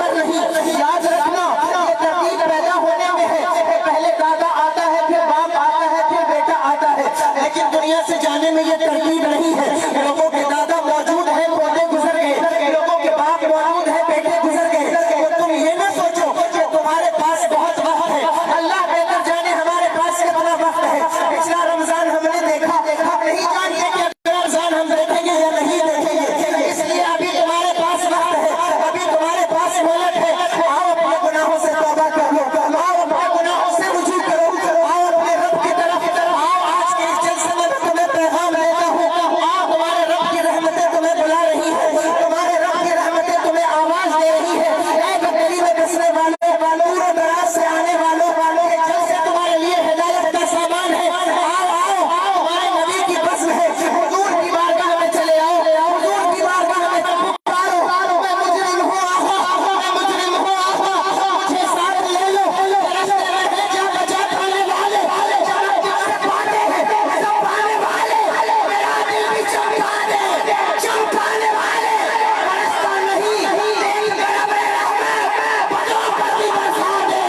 پر نہیں. یاد رکھنا یہ ترتیب پیدا ہونے میں ہے کہ پہلے دادا آتا ہے، پھر باپ آتا ہے، پھر بیٹا آتا ہے. لیکن دنیا سے جانے میں یہ ترتیب نہیں ہے. لوگوں کے دادا موجود ہیں، پوتے گزر گئے. لوگوں کے باپ موجود ہیں، بیٹے گزر گئے. تو تم یہ نہ سوچو کہ تمہارے پاس بہت وقت ہے. اللہ بہتر جانے ہمارے پاس کتنا وقت ہے. پچھلا رمضان ہم نے دیکھا، ہم نہیں جانتے کہ اگلا رمضان ہم دیکھیں گے یا نہیں دیکھیں گے. اس لیے ابھی تمہارے پاس وقت ہے، ابھی تمہارے پاس مہلت ہے. آؤ اپنے گناہوں سے توبہ کر لو، آؤ اپنے گناہوں سے رجوع کرو، آؤ اپنے رب کی طرف. آؤ آج کے اس جلسے میں تمہیں پیغام دیتا ہوں. آؤ تمہارے رب کی رحمتیں تمہیں بلا رہی ہیں، تمہارے رب کی رحمتیں تمہیں آواز دے رہی ہے. اے بکری میں بسنے والوں، دور و دراز سے آنے والوں، یہ جلسے تمہارے لیے ہدایت کا سامان ہے. آؤ آؤ ہمارے نبی کی بزم ہے. حضور کی بارگاہ میں چلے آؤ، حضور کی بارگاہ میں پکارو. میں مجرم ہوں آقا، میں مجرم ہوں آقا، مجھے ساتھ لے لو. راستے میں ہے جا بچا کھانے والے، جب پاتے ہیں سب پانے والے. میرا دل بھی چمکانے والے. برستا نہیں تیل گرم رحمت، بدوں پر بھی برسا دے.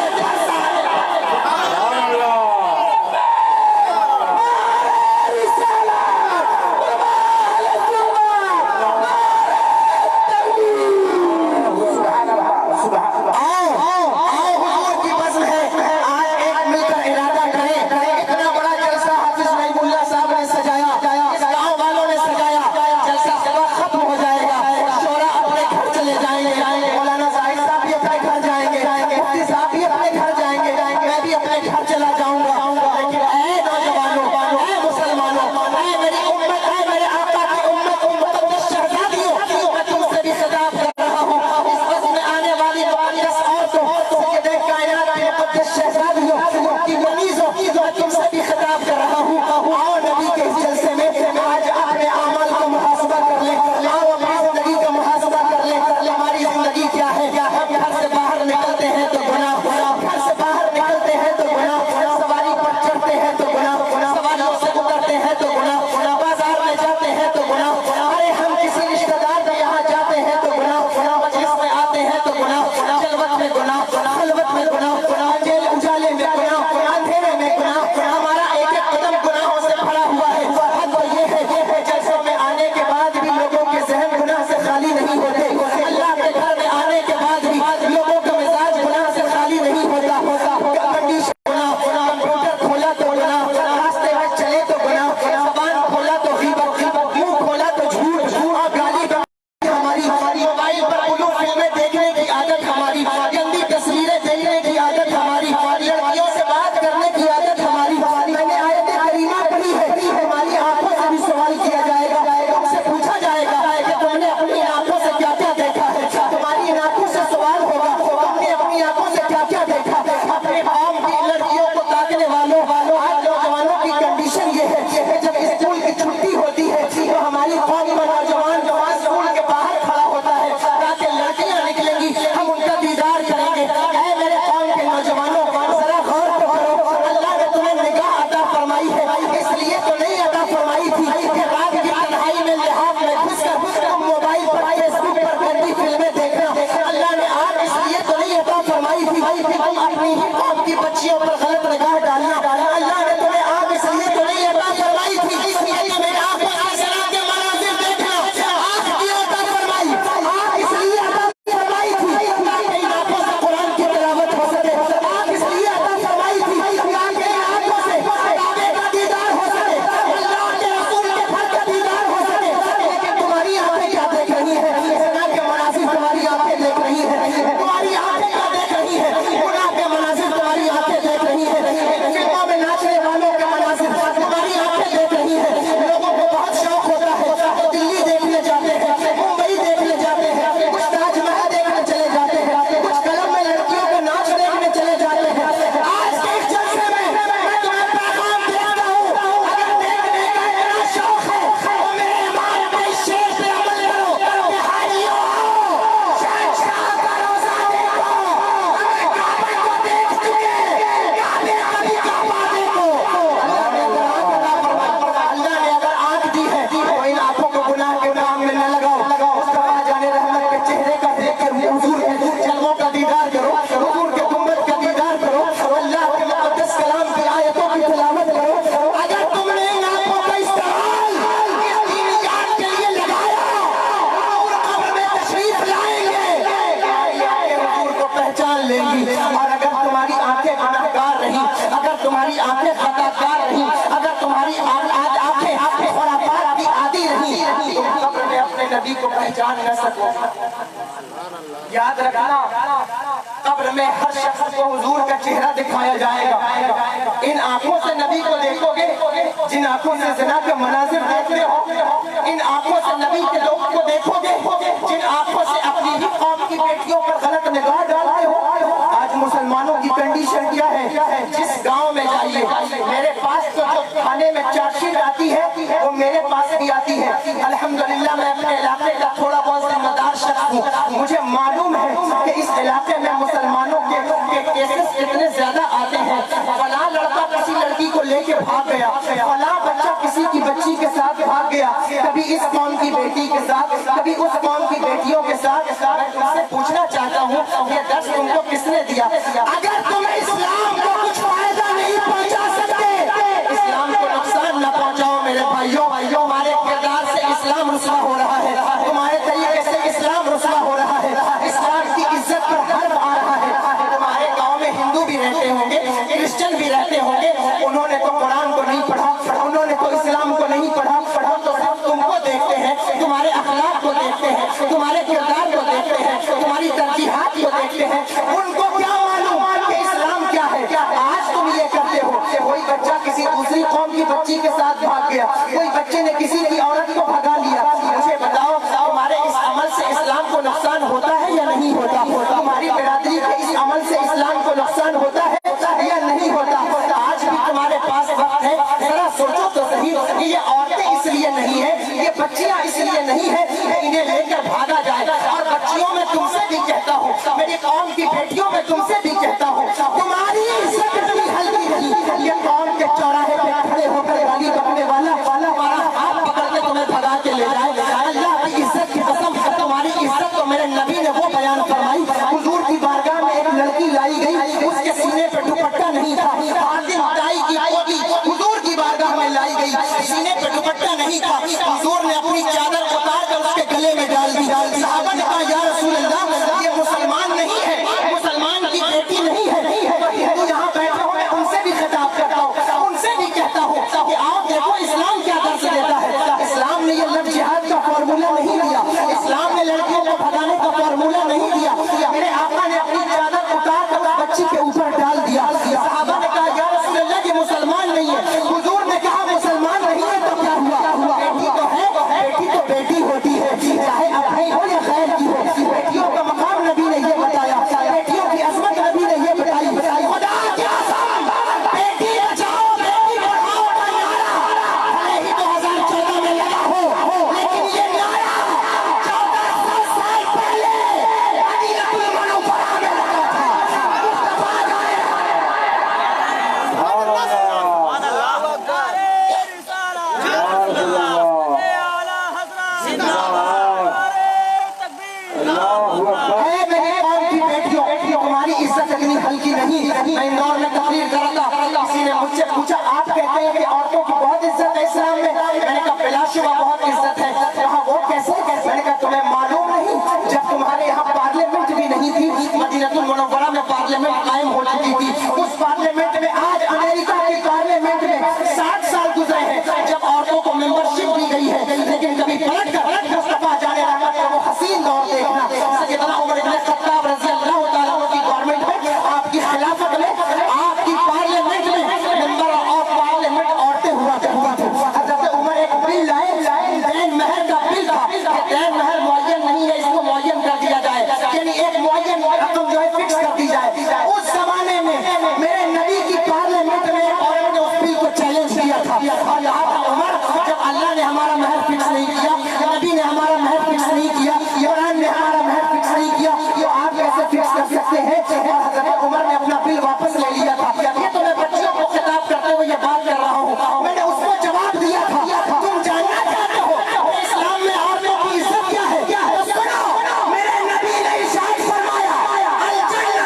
पहचान न सको। याद रखना, कब्र में हर शख्स को हुजूर का चेहरा दिखाया जाएगा। इन आंखों से नबी को देखोगे जिन आंखों से ज़िना के मनाजिर देखते हो, इन आंखों से नबी के लोगों को देखोगे जिन आंखों से अपनी ही कौम की बेटियों पर गलत निगाह डालते हो। आज मुसलमानों की कंडीशन क्या है? जिस गांव में जाइए, मेरे पास तो जो खाने में चार्जशीट आती है वो मेरे पास भी आती है। अल्हम्दुलिल्लाह मैं अपने इलाके का थोड़ा बहुत जिम्मेदार शख्स हूँ। मुझे मालूम है कि इस इलाके में मुसलमानों के केसेस कितने ज्यादा आते हैं। फलां लड़का किसी लड़की को लेके भाग गया, फलां बच्चा किसी की बच्ची के साथ भाग गया, कभी इस कौम की बेटी के साथ, कभी उस कौम की बेटियों के साथ। मैं तुमसे पूछना चाहता हूँ, ये दर्द तुमको किसने दिया? अगर तुम इस्लाम को कुछ फायदा नहीं पहुँचा सकते, इस्लाम को नुकसान न पहुँचाओ मेरे भाइयों। हमारे किरदार से इस्लाम रुसवा हो रहा है, तुम्हारे तरीके से इस्लाम रुसवा हो रहा है, इस्लाम की इज्जत पर हर्फ आ रहा है। तुम्हारे गांव में हिंदू भी रहते होंगे, क्रिश्चियन भी रहते होंगे, उन्होंने तो कुरान को नहीं पढ़ा, उन्होंने तो इस्लाम को नहीं पढ़ा, तो सब तुमको देखते हैं, तुम्हारे अखलाक को देखते हैं, तुम्हारे किरदार को देखते हैं, तुम्हारी तरजीहात को देखते हैं। उनको क्या मालूम कि इस्लाम क्या है? आज तुम ये करते हो, कोई बच्चा किसी दूसरी कौम की बच्ची के साथ भाग गया, कोई बच्चे ने किसी की औरत को भगा लिया। मुझे बताओ, तुम्हारे इस अमल से इस्लाम को नुकसान होता है या नहीं होता? तुम्हारी बिरादरी के इस अमल से इस्लाम को नुकसान होता है या नहीं होता? आज भी तुम्हारे पास वक्त है, जरा सोचो तो सही। ये औरतें इसलिए नहीं है, ये बच्चियां इसलिए नहीं है कि इन्हें लेकर भागा जाए। और बच्चियों में तुमसे भी कहता हूँ, मेरी कौम की बेटियों में तुमसे भी कहता हूँ, तुम्हारी इज्जत इतनी हल्की नहीं। ये कौम के चौराहे पे खड़े होकर गाली बकने वाला हमारा हाथ पकड़ के तुम्हें भगा के ले जाए। अल्लाह की इज्जत की कसम, तुम्हारी इज्जत तो मेरे नबी ने वो बयान फरमाई। हुजूर की बारगाह में एक लड़की लाई गई, उसके सीने पे दुपट्टा नहीं था। फातिम दाई की पोती हुजूर की बारगाह में लाई गई, सीने पे दुपट्टा नहीं था। हुजूर ने अपनी चादर उतार कर उसके गले में डाल दी। सहाबा ने कहा, या रसूल अल्लाह, ये मुसलमान नहीं है, मुसलमान की बेटी नहीं है। तो हिंदू यहाँ बैठे हो, मैं उनसे भी खिताब करता हूँ, उनसे भी कहता हूँ कि आओ देखो इस्लाम क्या दर्ज देता है। इस्लाम ने ये लव जिहाद का फॉर्मूला नहीं दिया, इस्लाम ने लड़कियों को भगाने का फॉर्मूला नहीं दिया। मेरे आका ने अपनी चादर उतार कर बच्ची के ऊपर डाल दिया। सहाबा ने कहा, या रसूल अल्लाह, ये मुसलमान नहीं है। हुजूर ने कहा, मुसलमान नहीं है तो क्या हुआ? बेटी तो है, बेटी तो बेटी होती है, चाहे अपनी हो या खैर की हो। बेटियों का मकाम नबी ने ये बताया, बेटियों की अजमत नबी ने ये बताई। खुदा की कसम, बेटी बचाओ बेटी पढ़ाओ का नारा भले ही 2014 में लगा हो, लेकिन ये नारा 1400 साल पहले मदीनतुल मुनव्वरा में लगा था। मुस्तफा गाए तुम्हारी इज्जत इतनी हल्की नहीं। मैं इंदौर में तकरीर कर रहा था, किसी ने मुझसे पूछा, आप कहते हैं कि औरतों की बहुत इज्जत है इस्लाम में? मैंने कहा, बिलाशुबा बहुत इज्जत है। कहा, वो कैसे? मैंने कहा, तुम्हें मालूम नहीं, जब तुम्हारे यहाँ पार्लियामेंट भी नहीं थी, मदीनतुल मुनव्वरा में पार्लियामेंट कायम हो चुकी थी। उस पार्लियामेंट में आज अमेरिका की पार्लियामेंट में 60 साल गुजरे हैं जब औरतों को मेंबरशिप दी गई है, लेकिन कभी पलट कर मुस्तफा जाने रहमत का वो हसीन दौर देखना। सैयदना उमर इब्न खत्ताब रज़ी अल्लाह तआला अन्हु की गवर्नमेंट में, आपकी खिलाफत में, आपकी पार्लियामेंट में मेंबर ऑफ पार्लियामेंट औरतें हुआ करती थी। हज़रत उमर एक बिल लाए, दैन महर का बिल था। दैन महर मुअय्यन नहीं है, इसको मुअय्यन कर दिया जाए, यानी एक मुअय्यन रकम जो है फिक्स कर दी जाए। उस जमाने में मेरे नबी की पार्लियामेंट में औरत ने उस बिल को चैलेंज किया था। और यहाँ उमर, जब अल्लाह ने हमारा महर फिक्स नहीं किया, नबी ने हमारा महर फिक्स नहीं किया, कुरान ने हमारा महर फिक्स नहीं किया, तो आप कैसे फिक्स कर सकते हैं? और हज़रत उमर ने अपना बिल वापस ले लिया था। ये तो मैं बच्चों को खिताब करते हुए ये बात कर रहा हूँ। मैंने उसको जवाब दिया था, तुम जानना चाहते हो इस्लाम में औरतों की इज्जत क्या है? तो सुनो, मेरे नबी ने इरशाद फरमाया, अल जन्नत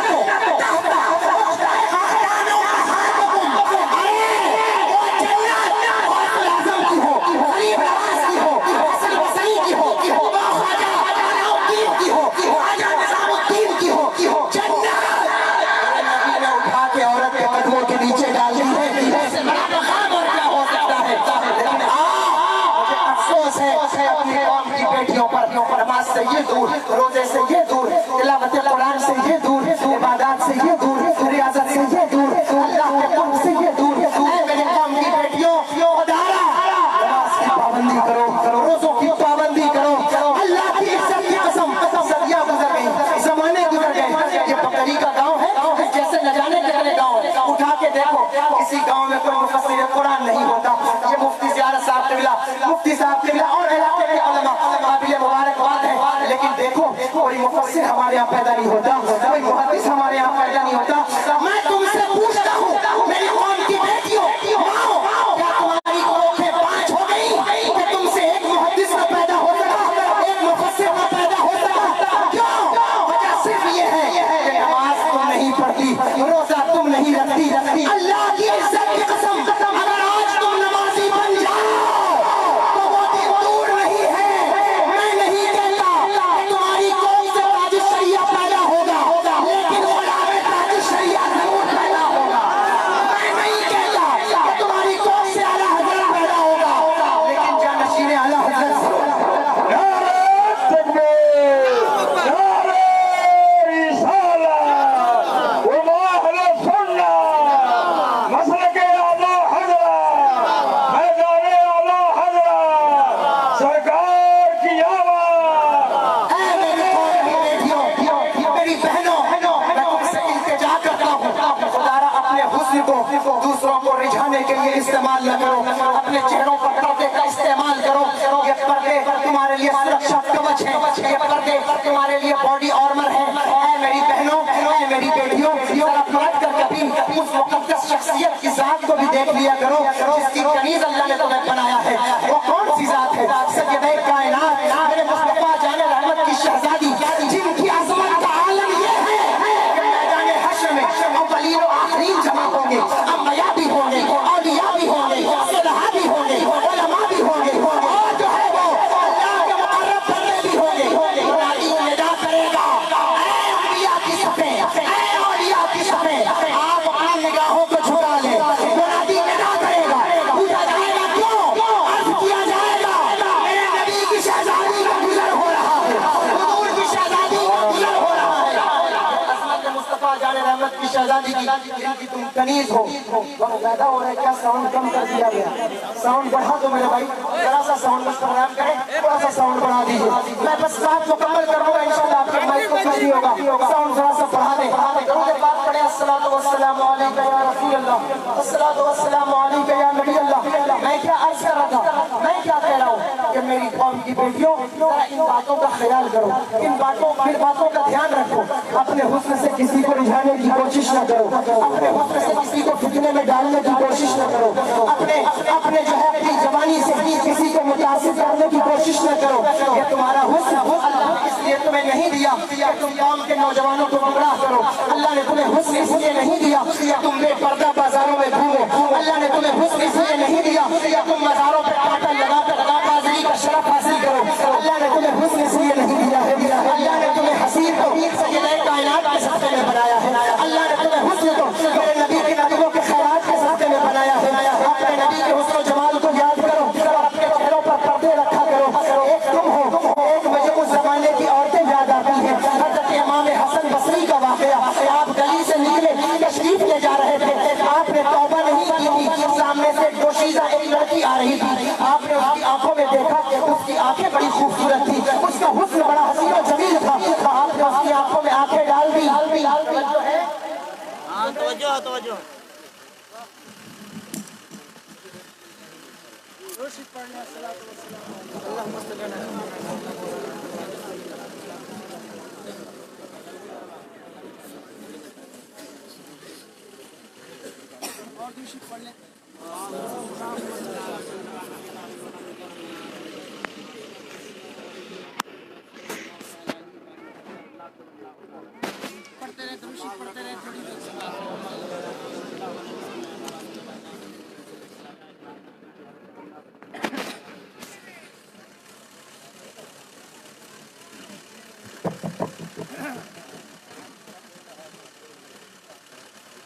दूर, रोजे से ये दूर, तिलावत कुरान से ये दूर, इबादत से ये दूर, रियाजत से ये दूर, अल्लाह के कुर्ब से ये दूर। मेरे कौम की बेटियों, नमाज की पाबंदी करो, रोजों की पाबंदी करो। अल्लाह की इज्जत की कसम, सदियां गुजर गई, जमाने गुजर गए। ये बकरी का गांव है, जैसे न जाने कितने गांव है। उठा के देखो, किसी गांव में कोई मुफस्सिर कुरान नहीं होता। ये मुफ्ती ज़ियारत साहब किबला, मुफ्ती साहब किबला और इलाके के उलमा काबिल मुबारकबाद है। लेकिन देखो, कोई मुफस्सिर हमारे यहाँ पैदा नहीं होता, कोई मुहद्दिस हमारे यहाँ पैदा नहीं होता। मैं तुमसे पूछता हूँ, मेरी कौम की बेटियों, माओ, क्या तुम्हारी आंखें पांच हो गई कि तुमसे एक मुहद्दिस का पैदा हो सका, एक मुफस्सिर का पैदा हो सका? क्यों? वजह सिर्फ ये है कि नमाज तुम नहीं पढ़ती, रोजा तुम नहीं रखती। अल्लाह की इज्जत की कसम, अगर आज तुम नमाजी बन जाओ तो वो दिन दूर नहीं है। मैं नहीं कहता कि तुम्हारी कौम से ताज शरिया पैदा होगा, लेकिन गुलाम ताज शरिया जरूर पैदा होगा। मैं नहीं कहता कि तुम्हारी कौम से आला हजरत पैदा होगा, लेकिन जानशीन आला हजरत दूसरों को रिझाने के लिए इस्तेमाल न करो। अपने चेहरों पर पर्दे का इस्तेमाल करो। ये पर्दे तुम्हारे लिए सुरक्षा कवच है, ये पर्दे तुम्हारे लिए बॉडी आर्मर है। मेरी बहनों, मेरी बेटियों, पलट कर कभी उस मुकद्दस शख्सियत की जात को भी देख लिया करो जिसकी कनीज अल्लाह ने तुम्हें बनाया है। वो कौन सी जात है? सैयदे कायनात, मेरे मुस्तफा जाने रहमत की शहजादी, जिनकी अजमत का आलम ये है कि मैदान हश्र में अव्वलीन और आखिरीन जमा होंगे, अंबिया भी होंगे, औलिया भी होंगे, सुलहा भी होंगे, उलमा भी होंगे, और जो है वो अल्लाह के मुकर्रब बंदे भी होंगे। मुनादी निदा करेगा, ऐ अंबिया की सफेद, ऐ औलिया की सफेद, आप अपनी निगाहों को झुका ले। मुनादी निदा करेगा, पूछा जाएगा क्यों? अर्ज किया जाएगा, मेरे नबी की शहजादी का गुजर हो रहा है, हुजूर की शहजादी का गुजर हो रहा है। अज़मत मुस्तफा जाने रहमत की शहजादी की तुम कनीज हो। वक्त ज्यादा हो रहा है, क्या साउंड कम कर दिया गया? साउंड बढ़ा दो मेरे भाई, जरा सा साउंड बस प्रोग्राम करें, थोड़ा सा साउंड बढ़ा दीजिए। मैं बस बात मुकम्मल करूंगा, इंशाल्लाह आपके माइक को सही होगा। साउंड थोड़ा सा बढ़ा दें। दरूद पाक पढ़े, अस्सलातु वस्सलामु अलैका या रसूल अल्लाह, अस्सलातु वस्सलामु अलैका या नबी अल्लाह। मैं क्या अर्ज कर रहा था, मैं क्या कह रहा हूँ कि मेरी कौम की बेटियों, जरा इन बातों का ख्याल करो, इन बातों का ध्यान रखो। अपने हुस्न से किसी को रिझाने की कोशिश न करो, अपने हुस्न से किसी को फितने में डालने की कोशिश न करो, अपने जो है अपनी जवानी से किसी को मुतासिर करने की कोशिश न करो। ये तुम्हारा हुस्न अल्लाह इसलिए तुम्हें नहीं दिया कि तुम कौम के नौजवानों को गुमराह करो। अल्लाह ने तुम्हें हुस्न इसलिए नहीं दिया कि तुम बेपर्दा बाजारों में घूमो। अल्लाह ने तुम्हें हुस्न इसलिए नहीं दिया कि तुम मज़ारों पर कांटा लगा कर बाज़री का शरफ हासिल करो। अल्लाह ने तुम्हें हुस्न इसलिए नहीं दिया है, अल्लाह ने तुम्हें हसीन को सैयदे कायनात के सत्ते में बनाया है। अल्लाह ने तुम्हें हुस्न को मेरे नबी के नबीयों के खैरात के सत्ते में बनाया है। अपने नबी के हुस्न जमाल को याद करो, अपने चेहरों पर पर्दे रखा करो। एक तुम हो, एक मुझे उस जमाने की औरतें याद आती हैं। हज़रत इमाम हसन बसरी का वाक़या, आप गली से निकले, तशरीफ ले जा रहे थे, आपने तौबा नहीं की थी, सामने से दोशीज़ा एक लड़की आ रही थी, आपने उसकी आंखों में देखा कि उसकी आंखें बड़ी खूबसूरत थी, उसका हुस्न बड़ा हसीन और जमील था, आपने उसकी आंखों में आंखें डाल दी। जो है तवज्जो पढ़ते रहे थोड़ी देर से।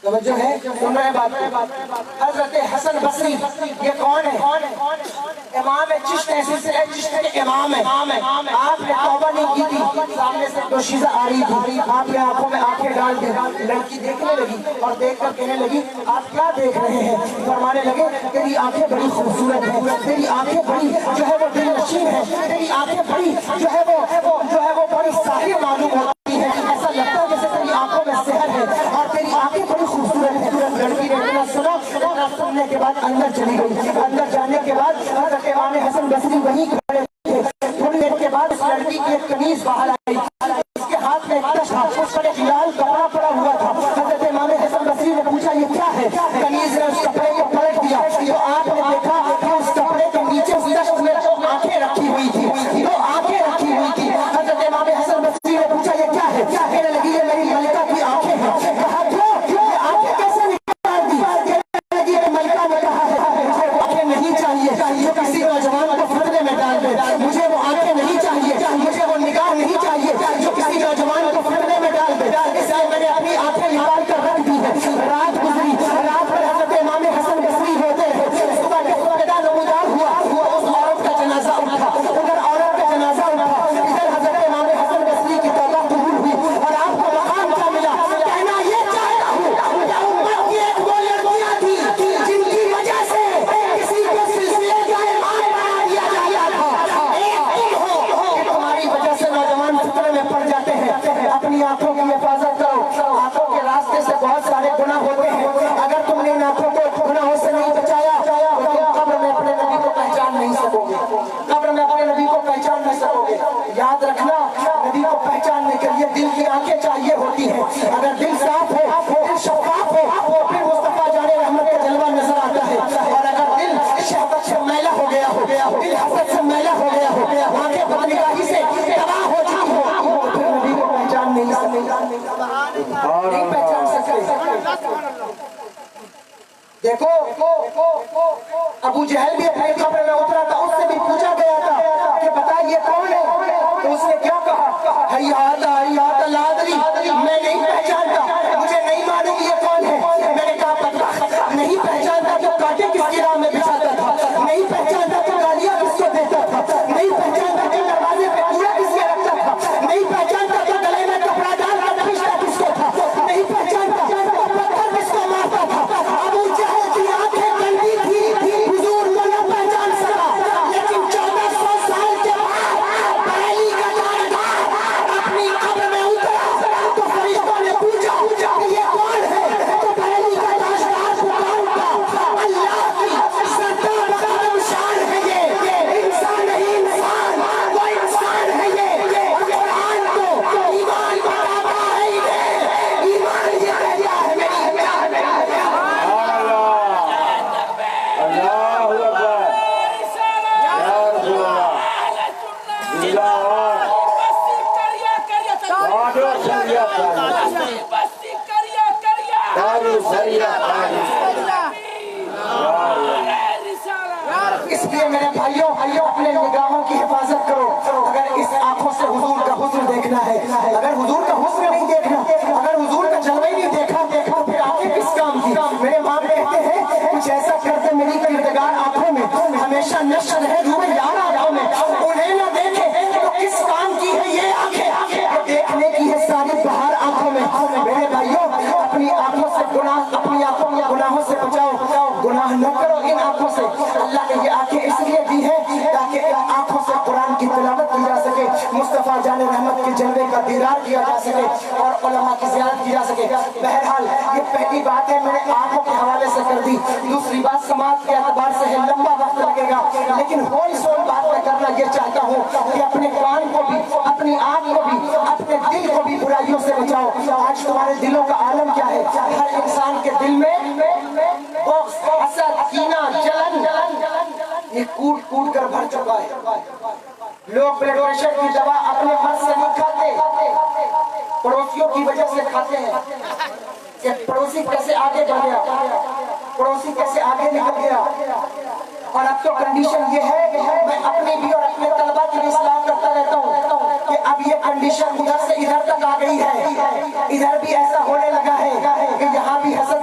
توجہ ہے، سن رہے ہیں بات؟ حضرت حسن بصری یہ کون ہے؟ امام چشت ہے، سلسلہ چشت کے امام ہے۔ آپ نے توبہ نہیں کی تھی، سامنے سے دوشیزہ آ رہی تھی، آپ نے آنکھوں میں آنکھیں ڈال دی، لڑکی دیکھنے لگی اور دیکھ کر کہنے لگی آپ کیا دیکھ رہے ہیں؟ فرمانے لگے تیری آنکھیں بڑی خوبصورت ہیں، تیری آنکھیں بڑی جو ہے وہ دل نشین ہیں، تیری آنکھیں بڑی جو ہے وہ بڑی ساحر معلوم ہوتی ہیں، ایسا لگتا ہے جیسے تیری آنکھوں میں سحر ہے اور تیری آنکھیں بڑی خوبصورت ہیں۔ لڑکی نے اتنا سننے کے بعد اندر چلی گئی۔ اندر جانے کے بعد حضرت امام حسن بصری وہیں کھڑے تھے۔ تھوڑی دیر کے بعد اس لڑکی کی ایک قمیص باہر آئی، اس کے ہاتھ میں ایک تش تھا، اس پر ایک لال کپڑا پڑا ہوا تھا۔ حضرت امام حسن بصری نے پوچھا یہ کیا ہے؟ قمیص نے اس کپڑے کو پلٹ دیا تو آپ نے دیکھا کہ اس کپڑے کے نیچے اس تشت میں آنکھیں رکھی ہوئی تھی، وہ آنکھیں رکھی ہوئی تھی۔ حضرت امام حسن بصری نے پوچھا یہ کیا ہے؟ کہنے لگی یہ میری ملکہ کی آنکھیں ہیں۔ کہا کیوں؟ یہ آنکھیں کیسے نکال دی؟ کہنے لگی یہ ملکہ نے کہا ہے مجھے وہ آنکھیں نہیں چاہیے جو کسی نوجوان کو فتنے میں ڈال دے، مجھے وہ آنکھیں نہیں چاہیے، مجھے وہ نگاہ نہیں چاہیے جو کسی نوجوان کو فتنے میں ڈال دے، اس لیے میں نے اپنی آنکھیں نکال کر رکھ دی ہے۔ رات گزری، رات پر حضرت امام حسن بصری ہوتے ہیں، صبح کے ابتدا نمودار ہوا، اس عورت کا جنازہ اٹھا، ادھر عورت کا جنازہ اٹھا، ادھر حضرت امام حسن بصری کی توبہ قبول ہوئی اور آپ کو مقام کیا ملا؟ کہنا یہ چاہتا ہوں کہ امت کی ایک وہ لڑکیاں تھی جن کی وجہ سے کسی کو سلسلے کا امام بنا دیا جاتا تھا، ایک تم ہو کہ تمہاری وجہ سے نوجوان فتنے میں پڑ جاتے ہیں۔ اپنی آنکھوں کی حفاظت کرو، آنکھوں کے راستے سے بہت سارے گناہ ہوتے ہیں، اگر تم نے ان آنکھوں کو گناہوں سے نہیں بچایا تو تم قبر میں اپنے نبی کو پہچان نہیں سکو گے، قبر میں اپنے نبی کو پہچان نہیں سکو گے۔ یاد رکھنا نبی کو پہچاننے کے لیے دل کی آنکھیں چاہیے ہوتی ہیں، اگر دل صاف ہو، دل شفاف ہو، پھر مصطفیٰ جان رحمت کا جلوہ نظر آتا ہے، اور اگر دل شہوت سے میلا ہو گیا ہو، دل حسد سے میلا ہو گیا ہو، آنکھیں بدنگاہی سے تباہ ہو چکی ہو، پھر نبی کو پہچان نہیں پہچان سکتے۔ دیکھو ابو جہل بھی اپنے قبر میں اترا تھا، اس سے بھی پوچھا گیا تھا کہ بتا یہ کون ہے، تو اس نے کیا کہا؟ حیات حیات لا ادری، میں نہیں پہچانتا، مجھے نہیں معلوم یہ کون ہے۔ میں نے کہا بدبخت، نہیں پہچانتا تو کانٹے کس کی راہ میں بچھاتا تھا، نہیں پہچانتا تو گالیاں کس کو دیتا تھا، نہیں پہچانتا تو دروازے پہ کوڑا کس کے رکھتا تھا، نہیں پہچانتا تو گلے میں کپڑا ڈال کر پھینچتا کس کو تھا، نہیں پہچانتا تو پتھر کس کو مارتا تھا۔ ابو جہل کی آنکھیں گندی تھی، حضور کو نہ پہچان سکا، لیکن 1400 سال کے بعد پہلی کا جاندار اپنی قبر میں اترا تو فرشتوں نے پوچھا کہ یہ کون ہے، تو پہلی کا تاجدار پکارا اللہ کی سردار قدم شان ہے یہ انسان نہیں انسان، وہ انسان ہے یہ، قرآن کو ایمان بتاتا ہے انہیں، ایمان یہ کہتا ہے میری جان ہے۔ اس لیے میرے بھائیوں اپنے نگاہوں کی حفاظت کرو، اگر اس آنکھوں سے حضور کا حسن دیکھنا ہے، اگر حضور کا حسن نہیں دیکھنا، اگر حضور کا جلوہ ہی نہیں دیکھا تو پھر آنکھیں کس کام کی؟ میرے ماں کہتے ہیں کچھ ایسا کر دے میری کردگار آنکھوں میں، ہمیشہ نشر رہے روح یار آنکھوں میں، انہیں نہ دیکھے تو کس کام کی ہے یہ آنکھیں، دیکھنے کی ہے ساری بہار آنکھوں میں۔ میرے بھائیوں اپنی آنکھوں سے اپنی آنکھوں کو گناہوں سے بچاؤ، گناہ نہ کرو ان آنکھوں سے۔ اللہ نے یہ آنکھیں اس لیے دی ہے تاکہ ان آنکھوں سے قرآن کی تلاوت کی جا سکے، مصطفیٰ جان رحمت کے جلوے کا دیدار کیا جا سکے اور علماء کی زیارت کی جا سکے۔ بہرحال یہ پہلی بات ہے میں نے آنکھوں کے حوالے سے کر دی، دوسری بات سماعت کے اعتبار سے ہے، لمبا وقت لگے گا، لیکن ہوئی سول بات میں کرنا یہ چاہتا ہوں کہ اپنے کان کو بھی، اپنی آنکھ کو بھی، اپنے دل کو بھی برائیوں سے بچاؤ۔ آج تمہارے دلوں کا عالم کیا ہے؟ ہر انسان کے دل میں بغض، حسد، کینہ، جلن یہ کوٹ کوٹ کر بھر چکا ہے۔ لوگ بلڈ پریشر کی دوا اپنے مرض سے نہیں کھاتے، پڑوسیوں کی وجہ سے کھاتے ہیں کہ پڑوسی کیسے آگے بڑھ گیا، پڑوسی کیسے آگے نکل گیا۔ اور اب تو کنڈیشن یہ ہے، میں اپنی بھی اور اپنے طلبہ کی بھی اصلاح کرتا رہتا ہوں کہ اب یہ کنڈیشن ادھر سے ادھر تک آ گئی ہے، ادھر بھی ایسا ہونے لگا ہے کہ یہاں بھی حسد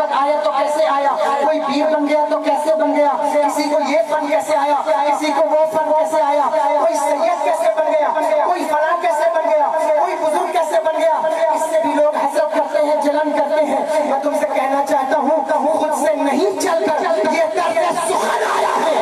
पद आया तो कैसे आया, कोई पीर बन गया तो कैसे बन गया, किसी को ये फन कैसे आया, किसी को वो फन कैसे आया, कोई सैयद कैसे बन गया, कोई फलां कैसे बन गया, कोई बुजुर्ग कैसे बन गया। इससे भी लोग हसद करते हैं, जलन करते हैं। मैं तुमसे कहना चाहता हूँ खुद से नहीं चलकर ये दर्द सुखद आया है,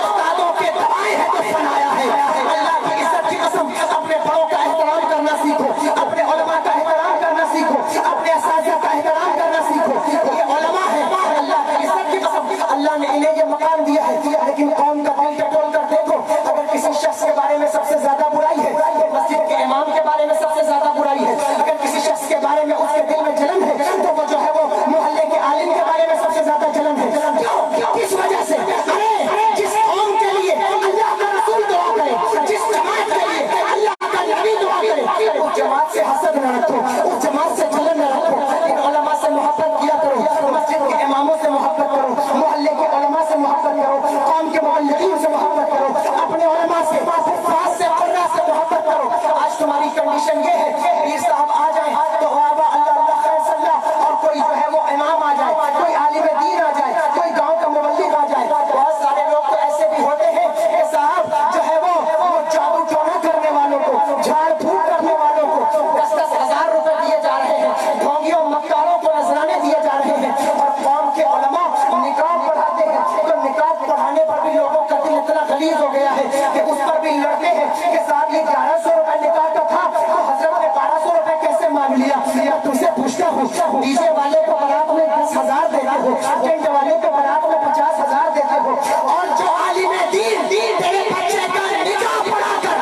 उस्तादों के दवाए है तो फन आया है। अल्लाह की इज्जत की कसम, अपने बड़ों का एहतराम करना सीखो, अपने उलमा का एहतराम करना सीखो, अपने असातिज़ा का एहतराम करना सीखो। ये उलमा है, अल्लाह की इज्जत की कसम, अल्लाह ने इन्हें ये मकाम दिया है। लेकिन कौम का दिल टटोल कर देखो, अगर किसी शख्स के बारे में सबसे ज्यादा बुराई है तो मस्जिद के इमाम के बारे में सबसे ज्यादा बुराई है। अगर किसी शख्स के बारे में उसके दिल में जलन है तो वो जो है वो मोहल्ले के आलिम के बारे में सबसे ज्यादा जलन है। क्यों, किस वजह से? अरे जिस कौम के लिए अल्लाह का रसूल दुआ करे, जिस जमात के लिए अल्लाह का नबी दुआ करे, उस जमात से हसद न रखो, उस जमात से जलन न रखो। इन उलमा से मोहब्बत किया करो, मस्जिद के इमामों से मोहब्बत करो, मोहल्ले के उलमा से मोहब्बत करो, कौम के मुअल्लिमीन से मोहब्बत करो, अपने उलमा से फास से फर्रा से मोहब्बत करो। आज तुम्हारी कंडीशन ये है, पीर साहब आ जाए तो वाह अल्लाह अल्लाह खैर सल्लाह, और कोई जो है वो इमाम आ जाए, कोई आलिम दीन आ जाए, कोई गांव का मुबल्लिग आ जाए। बहुत सारे लोग तो ऐसे भी होते हैं कि साहब जो है वो जादू टोना करने वालों को, झाड़ फूक करने वालों को 10-10 हजार रुपए दिए जा रहे हैं, ढोंगियों मक्कारों को नजराने दिए जा रहे हैं। और कौम के उलमा निकाब पढ़ाते हैं, तो निकाब पढ़ाने पर भी लोगों का दिल इतना गलीज हो गया है कि उस पर भी लड़ते हैं कि साहब ये 1100 रुपए निकाब का था तो हजरत ने 1200 रुपए कैसे मांग लिया। तुमसे पूछता हूँ, डीजे वाले को बारात में 10,000 देते हो, टेंट वाले को बारात में 50,000 देते हो, और जो आलिम दीन तेरे बच्चे का निकाब पढ़ाकर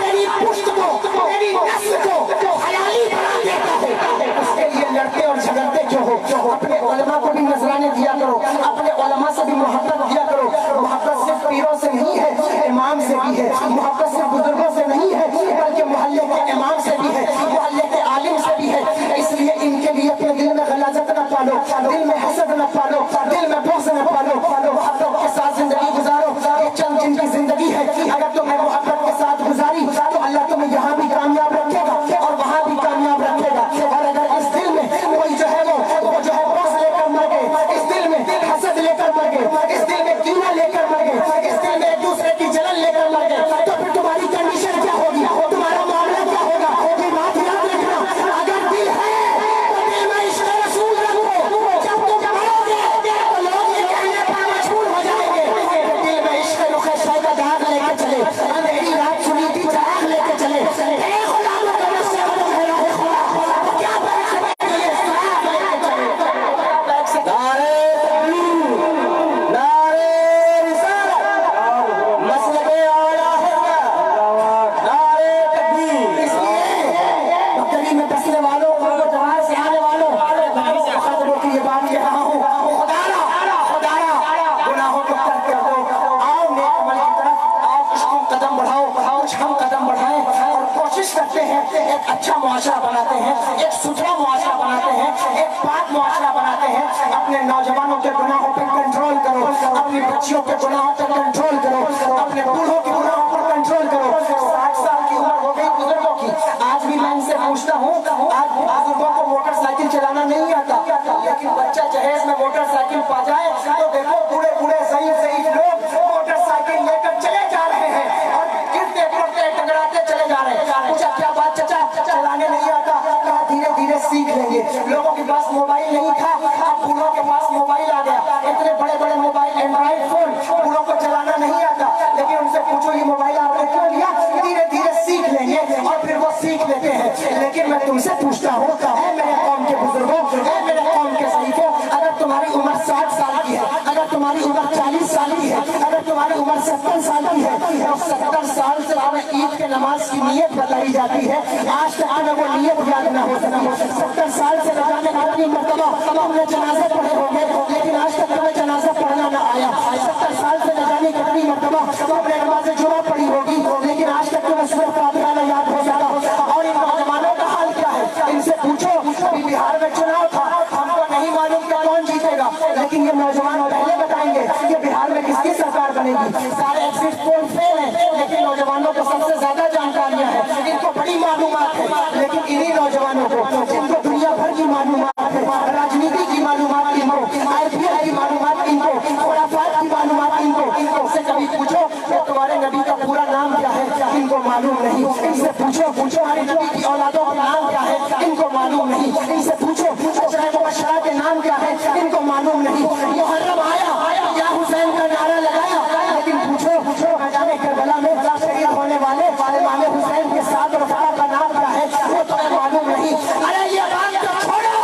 तेरी पुश्त को, तेरी नस्ल को हयाली बना देता है, उसके लिए लड़ते और झगड़ते क्यों हो? अपने उलमा को भी नजराने दिया करो, अपने उलमा से भी मोहब्बत दिया करो। मोहब्बत सिर्फ पीरों से नहीं है, इमाम से भी है। मोहब्बत सिर्फ बुजुर्गों से नहीं है, बल्कि मोहल्ले के इमाम से भी है, मोहल्ले के आलिम से भी है। इसलिए इनके लिए अपने दिल में गलाजत न पालो, दिल में हसद न पालो, दिल में बुग़्ज़ न पालो, मोहब्बत के साथ जिंदगी गुजारो। ये चंद दिन की जिंदगी है, अगर तुमने मोहब्बत के साथ गुजारी तो अल्लाह तुम्हें यहाँ भी कामयाब रखेगा और वहाँ भी कामयाब रखेगा। और अगर इस दिल में कोई जो है वो जो है बुग़्ज़ लेकर मर गए, इस दिल में हसद लेकर मर गए, इस दिल में कीना लेकर मर गए, इस दिल में एक दूसरे की जलन लेकर मर गए, तो फिर तुम्हारी कंडीशन क्या होगी, तुम्हारा मामला क्या होगा? ये बात याद रखना, अगर दिल है तो दिल में इश्क़ रसूल रखो। जब तुम मरोगे तो लोग ये कहने पर मजबूर हो जाएंगे कि दिल में इश्क़ रुख़ का दाग लेकर चले, अंधेरी रात सुनी थी चराग लेकर चले। ए खुदा मुक़द्दस से बदल है राह खुदा, तो क्या बैक से ये चराग लेकर चले, बैक से नारे तकबीर, नारे रिसालत, मसलके आला है, नारे तकबीर। इसलिए बकरी में बसने वालों और जवान से आने वालों खतरों की ये बात कह रहा हूँ, खुदारा गुनाहों को तर्क कर दो, आओ नेक अमल की तरफ, आओ कुछ तुम कदम बढ़ाओ, कुछ हम कदम बढ़ाएं और कोशिश करते हैं एक अच्छा मुआशरा बनाते हैं, एक सुथरा मुआशरा बनाते हैं, एक पाक मुआशरा बनाते हैं। अपने नौजवानों के गुनाहों पर कंट्रोल करो, अपनी बच्चियों के गुनाहों पर कंट्रोल करो, अपने बूढ़ों के गुनाहों पर कंट्रोल करो। 60 साल की उम्र हो गई बुजुर्गों की, आज भी मैं इनसे पूछता हूँ, आज बुजुर्गों को मोटरसाइकिल चलाना नहीं आता, लेकिन बच्चा जहेज में मोटरसाइकिल पा जाए तो देखो बूढ़े बूढ़े ज़ईफ़ लोग मोटरसाइकिल लेकर चले जा रहे हैं और गिरते पड़ते टकराते चले जा रहे हैं। पूछा क्या बात चाचा, चलाने नहीं आता? कहा धीरे धीरे सीख लेंगे। लोगों के पास मोबाइल नहीं था, अब बूढ़ों के पास मोबाइल आ गया, इतने बड़े बड़े मोबाइल, एंड्रॉइड फोन, बूढ़ों को चलाना नहीं आता। लेकिन उनसे पूछो ये मोबाइल आपने क्यों लिया? धीरे धीरे सीख लेंगे और फिर वो सीख लेते हैं। लेकिन मैं तुमसे पूछता हूँ, मेरे कौम के बुजुर्गों, मेरे कौम के ज़ईफ़ों, अगर तुम्हारी उम्र 60 साल की है, अगर तुम्हारी उम्र 40 साल की है, अगर तुम्हारी उम्र 70 साल की है, तो 70 साल से तुम्हें ईद के नमाज की नियत बताई जाती है, आज तक तुम्हें वो नियत याद न हो सकी। 70 साल से लगाने कितनी मरतबा तुमने जनाजे पढ़े होंगे, लेकिन आज तक तुम्हें जनाजा पढ़ना न आया। 70 साल से लगाने कितनी मरतबा तुमने नमाज जुमा पढ़ी होगी, लेकिन आज तक तुम्हें सूरह फातिहा न याद हो सका। और इन नौजवानों का हाल क्या है? इनसे पूछो, बिहार में चुनाव था, हमको नहीं मालूम कि कौन जीतेगा, लेकिन ये नौजवान पहले बताएंगे कि बिहार में किसकी सरकार बनेगी। सारे एग्जिट पोल फेल हैं, लेकिन नौजवानों को सबसे ज्यादा जानकारियां हैं, इनको बड़ी मालूमात है। लेकिन इन्हीं नौजवानों को जिनको दुनिया भर की मालूमात है, राजनीति की मालूमात पूछो हमारे नबी की औलादों का नाम क्या है, इनको मालूम नहीं। इनसे पूछो अशरा मुबशरा के नाम क्या है, इनको मालूम नहीं। मुहर्रम आया, या हुसैन का नारा लगाया, लेकिन पूछो मैदान करबला में शहीद होने वाले इमाम हुसैन के साथ रफ़ा का नाम क्या है, वो तुम्हें मालूम नहीं। अरे ये बात तो छोड़ो,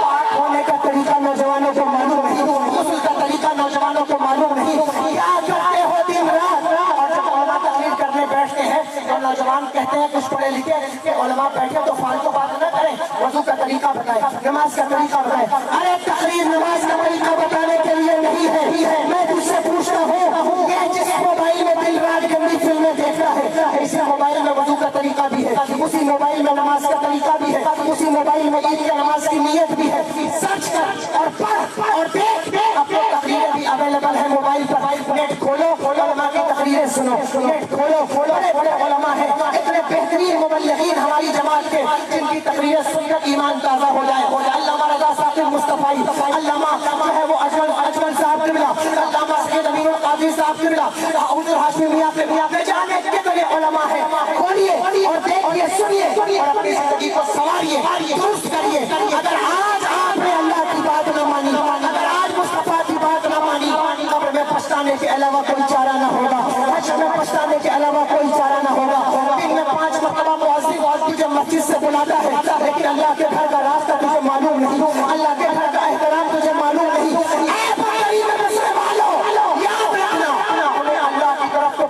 पाक होने का तरीका नौजवानों को मालूम नहीं, गुस्ल का तरीका नौजवानों को मालूम नहीं। क्या करते हो दिन रात, और जब उलमा तकरीर करने बैठते हैं तो नौजवान कहते हैं कुछ पढ़े लिखे कि उलमा बैठे तो फालतू बात न करें, वजू का तरीका बताएं, नमाज का तरीका बताएं। अरे तकरीर नमाज का तरीका बताने के लिए नहीं है। मैं तुझसे पूछता हूँ, ये जिस मोबाइल में दिन रात गंदी फिल्में देखता है, इसी मोबाइल में वजू का तरीका भी है, उसी मोबाइल में नमाज का तरीका भी है, उसी मोबाइल में ईद की नमाज की नियत भी है। सर्च कर और पढ़ और देख, अपनी तकरीरें भी अवेलेबल है मोबाइल पर। नेट खोलो, उलमा की तकरीरें सुनो, नेट खोलो, बड़े उलमा हैं, इतने बेहतरीन मुबल्लिगीन हमारी जमात के, जिनकी तकरीरें सुनकर ईमान ताज़ा हो जाए। अल्लामा रज़ा साकिब मुस्तफ़ाई, अल्लामा जो है वो अजमल साहब किबला, अल्लामा सैयद अमीनुल कादरी साहब किबला, अब्दुल हाशिम मियां के जाने कितने उलमा हैं। खोलिए और देखिए, सुनिए और अपनी जिंदगी को संवारिए, दुरुस्त करिए। अगर आज आपने अल्लाह की बात न मानी, अगर आज मुस्तफ़ा की बात न मानी, कब्र में पछताने के अलावा कोई चारा न होगा, हश्र में पछताने के अलावा कोई चारा न होगा। दिन में 5 मरतबा मुअज्जिन तुझे मस्जिद से बुलाता है, लेकिन अल्लाह के घर का रास्ता तुझे मालूम नहीं, अल्लाह के घर का एहतराम तुझे मालूम नहीं।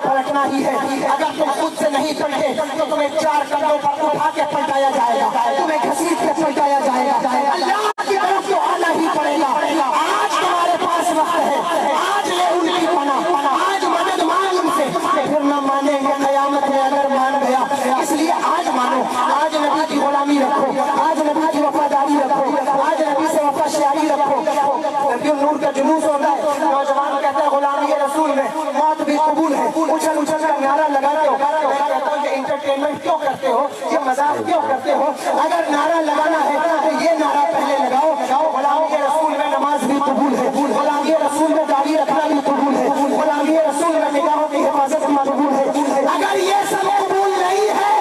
पलटना ही है। अगर तुम खुद से नहीं पलटे तो तुम्हें 4 कदमों पर उठा के पलटाया जाएगा, तुम्हें घसीट के पलटाया जाएगा। अल्लाह की तरफ तो आना ही पड़ेगा। आज तुम्हारे पास वक्त है, आज ले उनकी पनाह, आज मदद मांग उनसे, फिर न मानेंगे कयामत में अगर मान गया। इसलिए आज मानो, आज नबी की गुलामी रखो, आज नबी की वफादारी रखो, आज नबी से वफादारी रखो। नबी नूर का जुलूस होता है, नौजवान कहते हैं गुलामी रसूल में मौत भी कबूल है, उछल कर नारा लगाते हो। मैं कहता हूँ ये इंटरटेनमेंट क्यों करते हो, ये मजाक क्यों करते हो? अगर नारा लगाना है तो ये नारा पहले लगाओ, गुलामी रसूल में नमाज भी कबूल है, गुलामी रसूल में दाढ़ी रखना भी कबूल है, गुलामी रसूल में निगाहों की हिफाजत भी कबूल है। अगर ये सब कबूल नहीं है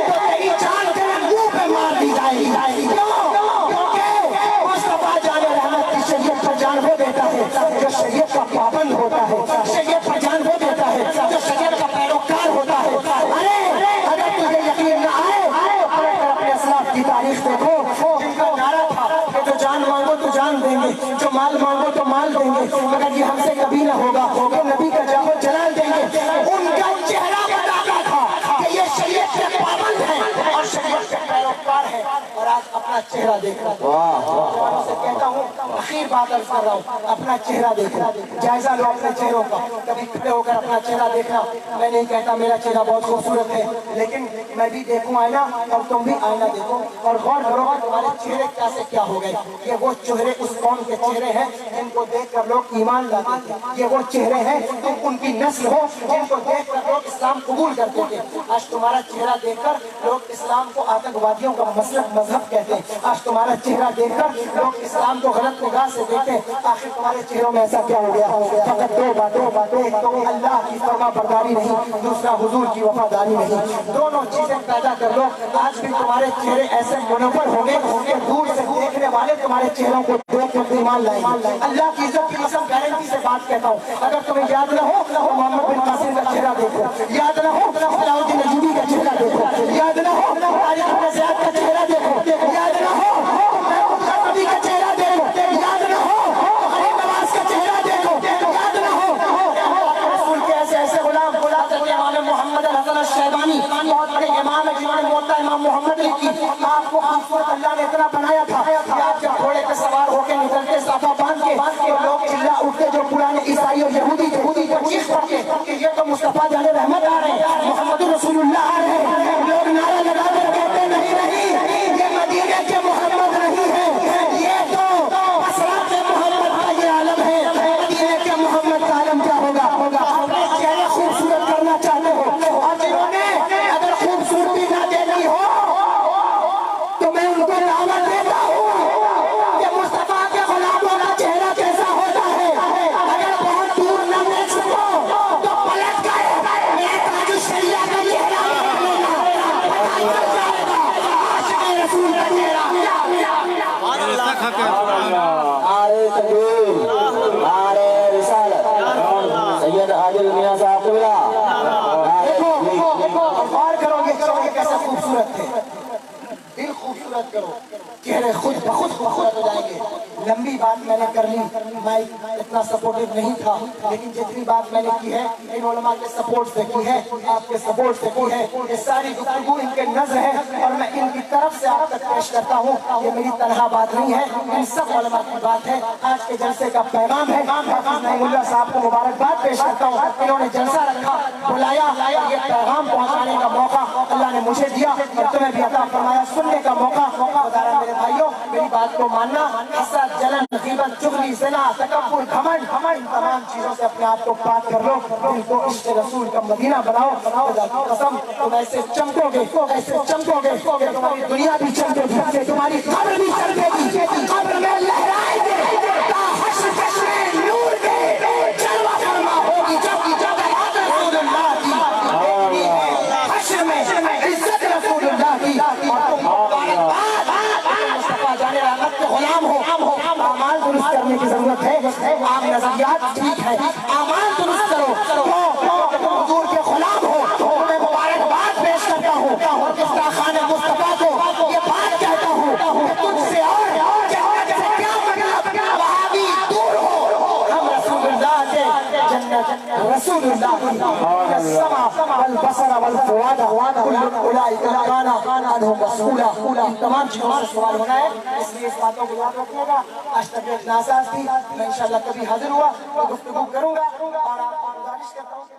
तो तेरी जान तेरे मुंह पे मार दी जाएगी। क्योंकि मुस्तफा जान रहमत की शरीयत पर जान वो देता है जो शरीयत का पाबंद होता है, शरीयत पर जान वो देता है जो शरीयत का पैरोकार होता है। अरे अगर तुझे यकीन न आए तो अपने असलाफ की तारीख देखो, जिनका नारा था कि जो जान मांगो तो जान देंगे, जो माल मांगो तो माल देंगे, मगर ये हमसे कभी ना होगा, तो नबी का जाहो जलाल देंगे। उनका चेहरा बताता था कि ये शरीयत के पाबंद हैं और शरीयत के पैरोकार हैं, और आज अपना चेहरा देख रहा हूँ। से कहता हूँ, आखिर बात अर्ज कर रहा हूँ, अपना चेहरा देखना, जायजा लो अपने चेहरों का। कभी खड़े होकर अपना चेहरा देखना। मैं नहीं कहता मेरा चेहरा बहुत खूबसूरत है, लेकिन मैं भी देखूं आईना और तुम भी आईना देखो और गौर करो कि तुम्हारे चेहरे क्या से क्या हो गए। ये वो चेहरे उस कौम के चेहरे हैं जिनको देख कर लोग ईमान लाते थे, ये वो चेहरे हैं तुम उनकी नस्ल हो जिनको देख कर लोग इस्लाम कबूल करते थे। आज तुम्हारा चेहरा देखकर लोग इस्लाम को आतंकवादियों का मजहब कहते हैं। आज तुम्हारा चेहरा देखकर लोग इस्लाम को गलत निगाह से देखें। आखिर तुम्हारे चेहरों में ऐसा क्या हो गया? फकत दो बातें, एक तो अल्लाह की फरमा बरदारी नहीं, दूसरा हुजूर की वफादारी नहीं। दोनों चीजें पैदा कर लो। आज भी तुम्हारे चेहरे ऐसे मुनव्वर होंगे कि दूर से देखने वाले तुम्हारे चेहरों को देख कर ईमान लाएंगे। अल्लाह की इज्जत की कसम गारंटी से बात कहता हूँ, अगर तुम्हें याद न हो तो मोहम्मद बिन कासिम का चेहरा देखो, याद न हो अलाउद्दीन अय्यूबी का चेहरा देखो, याद न हो तारिक इब्न ज़ियाद का चेहरा देखो, याद न हो महमूद गजनवी का चेहरा देखो, याद न हो गरीब नवाज का चेहरा देखो, याद न हो रसूल के ऐसे ऐसे गुलाम इमाम मोहम्मद हसन शैबानी, बहुत बड़े इमाम है जिन्होंने मोहत्ता इमाम मोहम्मद लिखी। आपको खूबसूरत अल्लाह ने इतना बनाया था कि आप जब घोड़े पे सवार होकर निकलते साफा बांध के तो लोग चिल्ला उठते, जो पुराने ईसाई और यहूदी को चीख पड़ते कि ये तो मुस्तफा जाने रहमत आ रहे हैं, मोहम्मद रसूलुल्लाह आ रहे हैं। लोग नारा लगा कर कहते नहीं, ये मदीने के मोहम्मद नहीं है, ये तो बसरा के मोहम्मद का ये आलम है। मदीने के मोहम्मद का आलम क्या होगा? अपने चेहरे खूबसूरत करना चाहते हो और जिन्होंने अगर खूबसूरती ना देनी हो तो मैं उनको दावत देता हूँ कि मुस्तफा के गुलामों का चेहरा कैसा होता है। अगर बहुत दूर न देख सको तो पलट कर मेरे ताजुश शरिया का चेहरा देख लेना। محمد عادل میاں صاحب کو ملا. دیکھو غور کرو گے کیسے خوبصورت تھے. دل خوبصورت کرو چہرے خود بخود خوبصورت ہو جائیں گے. لمبی بات میں نے کر لی, میں اتنا سپورٹو نہیں تھا, لیکن جتنی بات میں نے کی ہے ان علماء کے سپورٹ سے کی ہے, آپ کے سپورٹ سے کی ہے. یہ ساری گفتگو ان کے نظر ہے اور میں ان کی طرف سے آپ تک پیش کرتا ہوں. یہ میری تنہا بات نہیں ہے, ان سب علماء کی بات ہے. آج کے جلسے کا پیغام ہے. حافظ نعیم اللہ صاحب کو مبارکباد پیش کرتا ہوں. انہوں نے جلسہ رکھا, بلایا, یہ پیغام پہنچانے کا موقع اللہ نے مجھے دیا اور تمہیں بھی عطا فرمایا سننے کا موقع. خدا میرے بھائیوں, میری بات کو ماننا. حسد, جلن, غیبت, چغلی, زنا, تکبر, گھمنڈ, تمام چیزوں سے اپنے آپ کو پاک کر لو. دل کو عشق رسول کا مدینہ بناؤ. خدا کی قسم تم ایسے چمکو گے, ایسے چمکو گے کہ تمہاری دنیا بھی چمکے گی, تمہاری قبر بھی چمکے گی. قبر میں لہرائے گے تا حشر چشمے نور کے جلوہ فرما ہوگی جب حضرت رسول اللہ کی حشر میں عزت رسول اللہ کی. مصطفیٰ جان رحمت کے غلام ہو. اعمال درست کرنے کی ضرورت ہے. عام نظریات ٹھیک ہے, اعمال درست کرو. حضور کے غلام ہو, تمہیں مبارکباد پیش کرتا ہوں اور گستاخان مصطفیٰ کو یہ بات کہتا ہوں کہ تجھ سے اور جنت سے کیا مطلب, وہابی دور ہو. ہم رسول اللہ کے جنت رسول اللہ السماء والبصر والفؤاد كل اولئک كان عنه مسؤولا. ان تمام چیزوں سے سوال ہونا ہے, اس لیے اس باتوں کو یاد رکھیے گا. آج طبیعت ناساز تھی, میں انشاءاللہ کبھی حاضر ہوا تو گفتگو کروں گا اور آپ کو گزارش کرتا ہوں کہ